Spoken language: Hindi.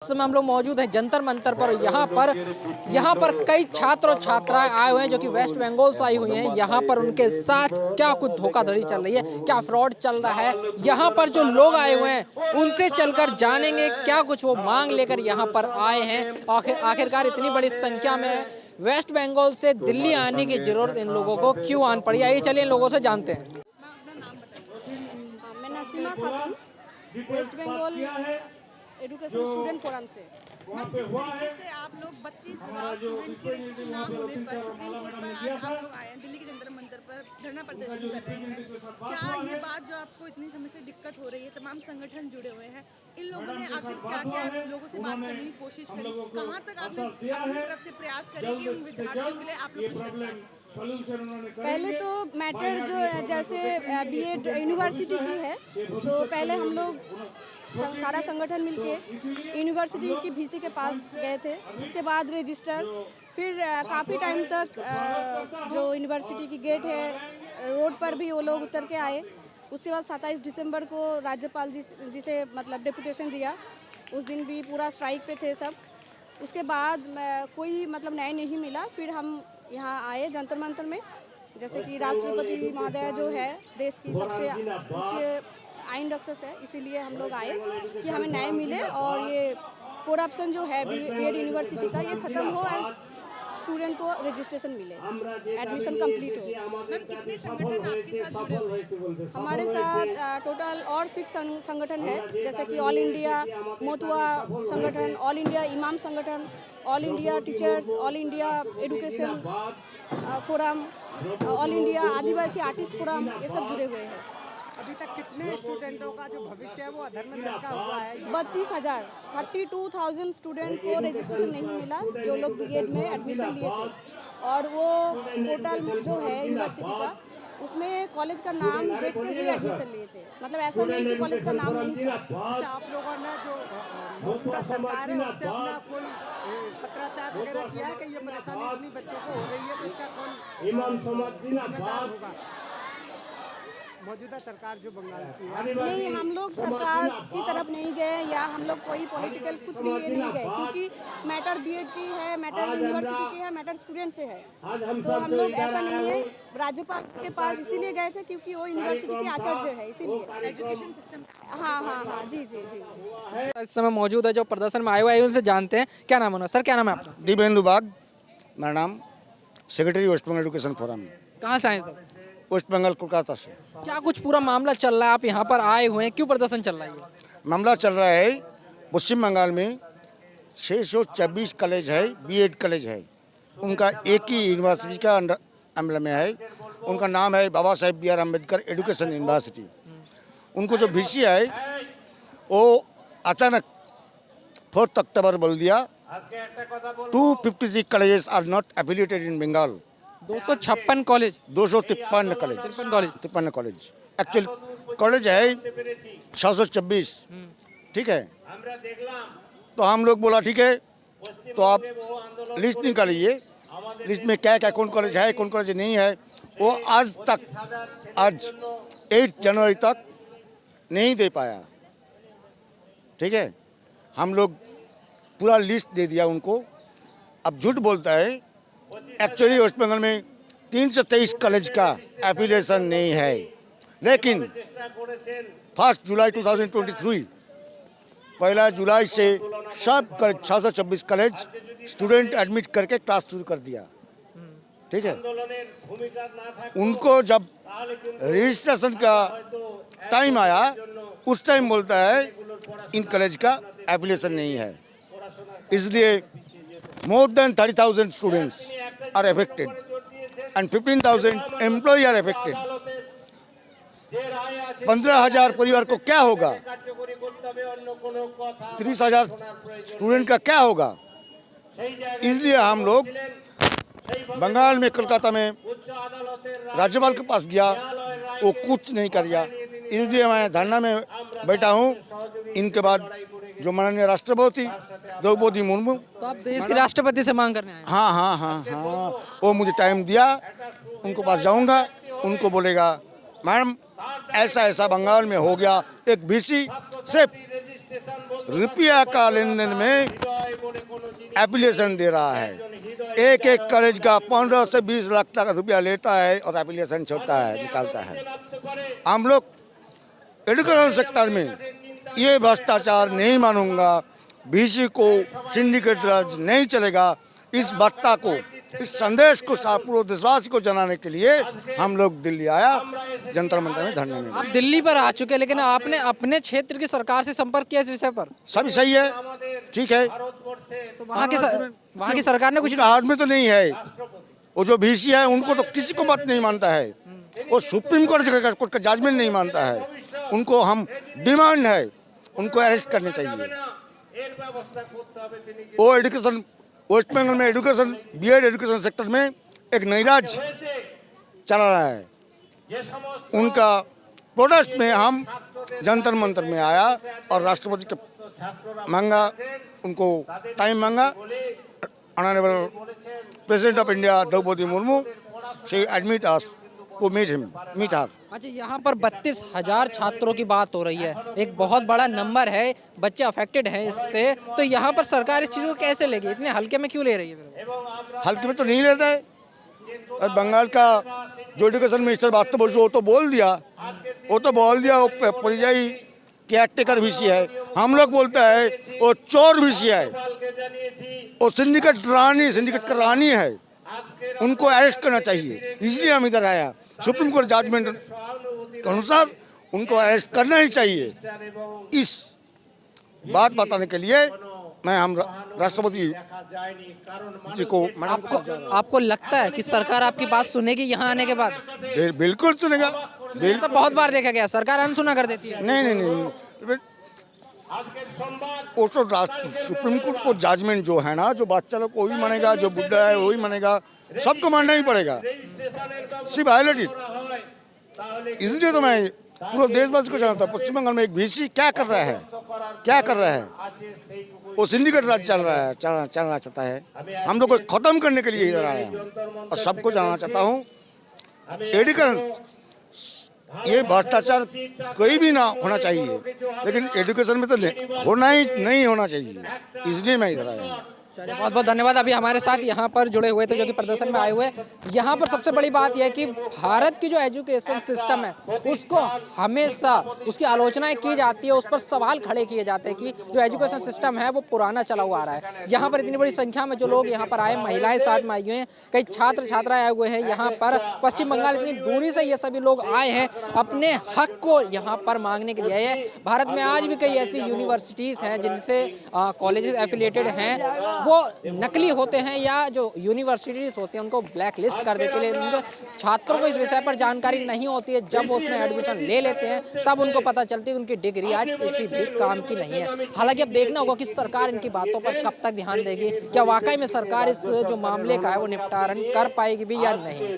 समय हम लोग मौजूद हैं जंतर मंतर पर। यहाँ पर कई छात्र और छात्राएं आए हुए हैं जो कि वेस्ट बंगाल से आई हुई हैं। यहाँ पर उनके साथ क्या कुछ धोखाधड़ी चल रही है, क्या फ्रॉड चल रहा है, यहाँ पर जो लोग आए हुए हैं उनसे चलकर जानेंगे क्या कुछ वो मांग लेकर यहाँ पर आए हैं। आखिरकार इतनी बड़ी संख्या में वेस्ट बंगाल से दिल्ली आने की जरूरत इन लोगों को क्यों आन पड़ी, आइए चलिए इन लोगों से जानते हैं। मैं Nasima Khatun, West Bengal education student forum से। जिस तरीके से आप लोग 32,000 स्टूडेंट्स के रजिस्टर ना होने पर सुप्रीम कोर्ट पर आज आप लोग आए हैं, दिल्ली के जंतर मंतर पर धरना प्रदर्शन कर रहे हैं। क्या ये बात जो आपको इतनी समय से दिक्कत हो रही है, तमाम संगठन जुड़े हुए हैं, इन लोगों ने आखिर क्या क्या लोगों से बात करने की कोशिश करी, कहाँ तक आपने अपनी तरफ से प्रयास करे कि उन विद्यार्थियों के लिए आप लोग कुछ कर पाएं? पहले तो मैटर जो जैसे बीएड यूनिवर्सिटी की है, तो पहले हम लोग सारा संगठन मिलके यूनिवर्सिटी की वीसी के पास गए थे। उसके बाद रजिस्टर, फिर काफ़ी टाइम तक जो यूनिवर्सिटी की गेट है रोड पर भी वो लोग उतर के आए। उसके बाद 27 दिसंबर को राज्यपाल जी से मतलब डेपुटेशन दिया, उस दिन भी पूरा स्ट्राइक पे थे सब। उसके बाद कोई मतलब न्याय नहीं मिला, फिर हम यहाँ आए जंतर मंतर में। जैसे कि राष्ट्रपति महोदय जो है देश की सबसे ऊंचे आइन रक्षक है, इसीलिए हम लोग आए कि हमें न्याय मिले और ये करप्शन जो है बीएड यूनिवर्सिटी का ये ख़त्म हो और स्टूडेंट को रजिस्ट्रेशन मिले, एडमिशन कंप्लीट हो। मैम, कितने संगठन आपके साथ जुड़े हुए हैं? हमारे साथ टोटल और 6 संगठन है, जैसे कि ऑल इंडिया मोतुआ संगठन, ऑल इंडिया इमाम संगठन, all India teachers, all India education forum, all India Adivasi artist forum, ये सब जुड़े हुए हैं। अभी तक कितने स्टूडेंटों का जो भविष्य है वो अधर में लटका हुआ है? 32,000 स्टूडेंट को रजिस्ट्रेशन नहीं मिला जो लोग बीएड में एडमिशन लिए थे। और वो पोर्टल जो है यूनिवर्सिटी का, उसमें कॉलेज का नाम देखते हुए एडमिशन लिए थे, मतलब ऐसा नहीं कि कॉलेज का नाम नहीं था। अच्छा, आप लोगों ने जो मौजूदा सरकार है उससे अपना कोई पत्राचार वगैरह किया है कि ये परेशानी इतनी बच्चों को हो रही है, तो इसका कौन जिम्मेदार होगा? मौजूदा सरकार जो बंगाल की है। नहीं, हम लोग सरकार की तरफ नहीं गए या हम लोग कोई पॉलिटिकल कुछ भी ये नहीं गए, क्योंकि मैटर बीएड की है, मैटर यूनिवर्सिटी की है, मैटर स्टूडेंट से है। तो हम लोग ऐसा नहीं है, राज्यपाल के पास इसीलिए गए थे क्योंकि वो यूनिवर्सिटी के आचार्य है, इसीलिए एजुकेशन सिस्टम। हाँ जी जी जी जी। इस समय मौजूद है जो प्रदर्शन में आए हुए हैं उनसे जानते हैं। क्या नाम है सर, क्या नाम है आपका? दिव्येंदु बाग मेरा नाम, secretary West Bengal education forum. कहाँ से आए सर? वेस्ट बंगाल कोलकाता से। क्या कुछ पूरा मामला चल रहा है, आप यहाँ पर आए हुए हैं, क्यों प्रदर्शन चल रहा है? मामला चल रहा है पश्चिम बंगाल में 624 कॉलेज है, बीएड कॉलेज है, उनका एक ही यूनिवर्सिटी का अंडर में है। उनका नाम है Baba Saheb B R Ambedkar education university. उनको जो वीसी है वो अचानक 4 अक्टूबर बोल दिया 253 colleges are not affiliated in Bengal. 256 college, 253 college actual college है 626, ठीक है। तो हम लोग बोला ठीक है, तो आप लिस्ट निकालिए, लिस्ट में क्या क्या कौन कॉलेज है कौन कॉलेज नहीं है। वो आज 8 जनवरी तक नहीं दे पाया, ठीक है। हम लोग पूरा लिस्ट दे दिया उनको। अब झूठ बोलता है, एक्चुअली वेस्ट बंगाल में 323 कॉलेज का एफिलिएशन नहीं है, लेकिन 1 जुलाई 2023 1 जुलाई से सब 626 कॉलेज स्टूडेंट एडमिट करके क्लास शुरू कर दिया, ठीक है। उनको जब रजिस्ट्रेशन का टाइम आया उस टाइम बोलता है इन कॉलेज का एफिलिएशन नहीं है, इसलिए more than 30,000 students are affected and 15,000 employees are affected. 15,000 परिवार को क्या होगा, 30,000 स्टूडेंट का क्या होगा। इसलिए हम लोग बंगाल में कोलकाता में राज्यपाल के पास गया, वो कुछ नहीं कर दिया, इसलिए मैं धरना में बैठा हूँ। इनके बाद जो माननीय राष्ट्रपति द्रौपदी मुर्मू, तो आप देश के राष्ट्रपति से मांग करने आए? हाँ, वो मुझे टाइम दिया, उनको पास जाऊंगा, उनको बोलेगा मैडम ऐसा ऐसा बंगाल में हो गया, एक बीसी सिर्फ रुपया का लेन देन में एप्लीकेशन दे रहा है। एक एक कॉलेज का 15 से 20 लाख तक रुपया लेता है और एप्लीकेशन छोड़ता है, निकालता है। हम लोग एजुकेशन सेक्टर में ये भ्रष्टाचार नहीं मानूंगा, बीसी को सिंडिकेट राज नहीं चलेगा। इस वार्ता को, इस संदेश को पूरे देशवासी को जनाने के लिए हम लोग दिल्ली आया, जंतर मंतर में धरने में। आप दिल्ली पर आ चुके हैं, लेकिन आपने अपने क्षेत्र की सरकार से संपर्क किया इस विषय पर? सभी सही है, ठीक है। तो वहाँ की सरकार ने कुछ हाथ में तो नहीं है। वो जो बीसी है उनको तो किसी को बात नहीं मानता है, वो सुप्रीम कोर्ट का जजमेंट नहीं मानता है। उनको हम डिमांड है, उनको अरेस्ट करने चाहिए। वो एजुकेशन, वेस्ट बंगाल में एजुकेशन, बीएड एजुकेशन सेक्टर में एक नैराज चला रहा है। उनका प्रोटेस्ट में हम जंतर मंतर में आया और राष्ट्रपति के मांगा, उनको टाइम मांगा। Honourable president of India Droupadi Murmu she admit us to meet her. अच्छा, यहाँ पर 32,000 छात्रों की बात हो रही है, एक बहुत बड़ा नंबर है, बच्चे अफेक्टेड हैं इससे। तो यहाँ पर सरकार इस चीज़ को कैसे लेगी, इतने हल्के में क्यों ले रही है? हल्के में तो नहीं लेता है। और बंगाल का जो एजुकेशन मिनिस्टर बात तो वो तो बोल दिया, वो परिजाई केयरटेकर बीसी है। हम लोग बोलते हैं वो चोर बीसी है, वो सिंडिकेट का रानी है, उनको अरेस्ट करना चाहिए। इसलिए हम इधर आया, सुप्रीम कोर्ट जजमेंट के अनुसार उनको अरेस्ट करना ही चाहिए। इस बात बताने के लिए मैं हम राष्ट्रपति जी को आपको लगता है कि सरकार आपकी बात सुनेगी यहाँ आने के बाद? बिल्कुल सुनेगा। तो बहुत बार देखा गया सरकार अनसुना कर देती है। नहीं, वो तो सुप्रीम कोर्ट को जजमेंट जो है ना, जो बच्चा लोग को भी मानेगा, जो बुढ़ा है वो भी मानेगा, सबको मानना ही पड़ेगा। सिर्फ हाईलाइट इट। इसलिए तो मैं पूरे देशवासी को जानता हूँ, पश्चिम बंगाल में एक बीसी क्या कर रहा है। वो सिंडिकेट राज चलना चाहता है। हम लोग को खत्म करने के लिए इधर आया हूँ और सबको जानना चाहता हूँ, एजुकेशन ये भ्रष्टाचार कोई भी ना होना चाहिए, लेकिन एजुकेशन में तो नहीं होना चाहिए। इसलिए मैं इधर आया हूँ। चलिए, बहुत बहुत धन्यवाद। अभी हमारे साथ यहाँ पर जुड़े हुए थे, जो कि प्रदर्शन में आए हुए। यहाँ पर सबसे बड़ी बात यह है कि भारत की जो एजुकेशन सिस्टम है उसको हमेशा उसकी आलोचनाएं की जाती है, उस पर सवाल खड़े किए जाते हैं कि जो एजुकेशन सिस्टम है वो पुराना चला हुआ आ रहा है। यहाँ पर इतनी बड़ी संख्या में जो लोग यहाँ पर आए, महिलाएं साथ में आई हुई हैं, कई छात्र छात्राएं आए हुए हैं यहाँ पर। पश्चिम बंगाल इतनी दूरी से ये सभी लोग आए हैं, अपने हक को यहाँ पर मांगने के लिए आए हैं। भारत में आज भी कई ऐसी यूनिवर्सिटीज़ हैं जिनसे कॉलेजेस एफिलिएटेड हैं, वो नकली होते हैं या जो यूनिवर्सिटीज होती हैं उनको ब्लैक लिस्ट कर देते हैं। उनके छात्रों को इस विषय पर जानकारी नहीं होती है। जब वो उसमें एडमिशन ले लेते हैं तब उनको पता चलती है कि उनकी डिग्री आज किसी भी काम की नहीं है। हालांकि अब देखना होगा कि सरकार इनकी बातों पर कब तक ध्यान देगी, क्या वाकई में सरकार इस जो मामले का है वो निपटारण कर पाएगी भी या नहीं।